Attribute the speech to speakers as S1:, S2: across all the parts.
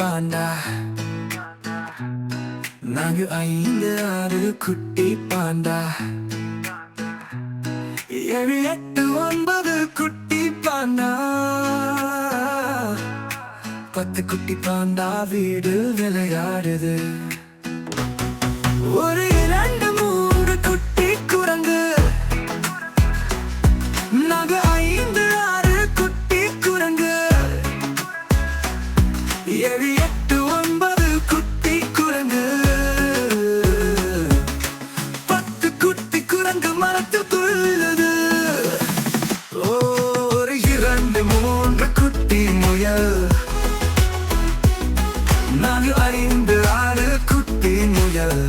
S1: பாண்டா. நாங்க 5 6 குட்டி பாண்டா. 7 8 9 குட்டி பாண்டா. 10 குட்டி பாண்டா வீடு விளையாடுது. ஒரு 2 3 குட்டி குரங்கு. நாங்க 5 6 குட்டி குரங்கு. 7 8 9 குட்டி குரங்கு. 10 குட்டி குரங்கு மரத்தில் துள்ளுது. ஒரு 2 3 குட்டி முயல். நாங்க 5 6 குட்டி முயல்.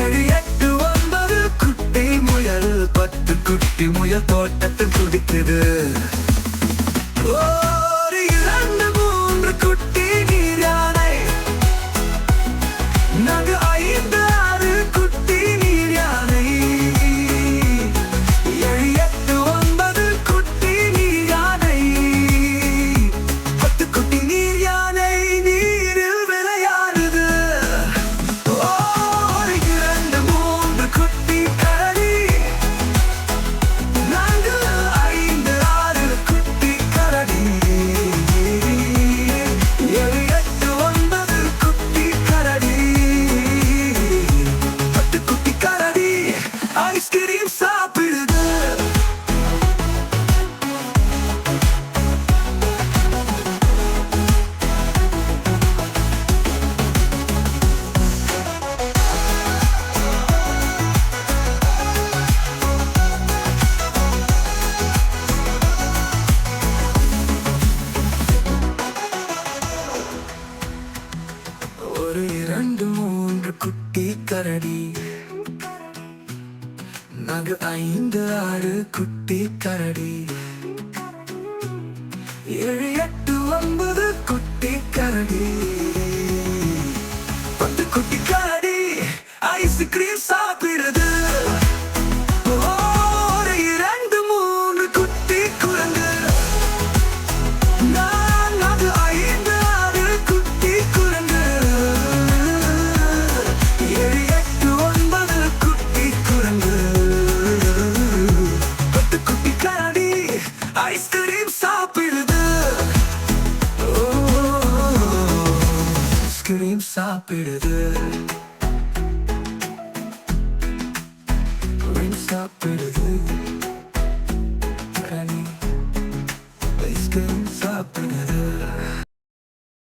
S1: 7 8 9 குட்டி முயல். 10 குட்டி முயல் தோட்டத்தில் குடிக்குது. ஒரு 2 3 குட்டி நீர் யானை. நாங்க 5 6 குட்டி நீர் யானை. 7 8 9 குட்டி நீர் யானை. 10 குட்டி நீர் யானை நீரில் விளையாடுது. ஒரு 2 3 குட்டி கரடி. நாங்க 5 6 குட்டி கரடி. 7 8 9 குட்டி கரடி. 10 குட்டி கரடி ஐஸ்கிரீம் சாப்பிடுது. ஒரு 2 3 குட்டி கரடி. நாங்க 5 6 குட்டி கரடி. 7 8 9 குட்டி கரடி. 10 குட்டி கரடி ஐஸ்கிரீம் சாப்பிடுது. ஒரு 2 3 குட்டி குரங்கு. நாங்க 5 6 குட்டி குரங்கு. 7 8 9 குட்டி குரங்கு. 10 குட்டி கரடி ஐஸ்கிரீம் சாப்பிடுது. ஐஸ்கிரீம் சாப்பிடுது. சாப்பிடுது. கனி ஐஸ்கிரீம் சாப்பிடுது.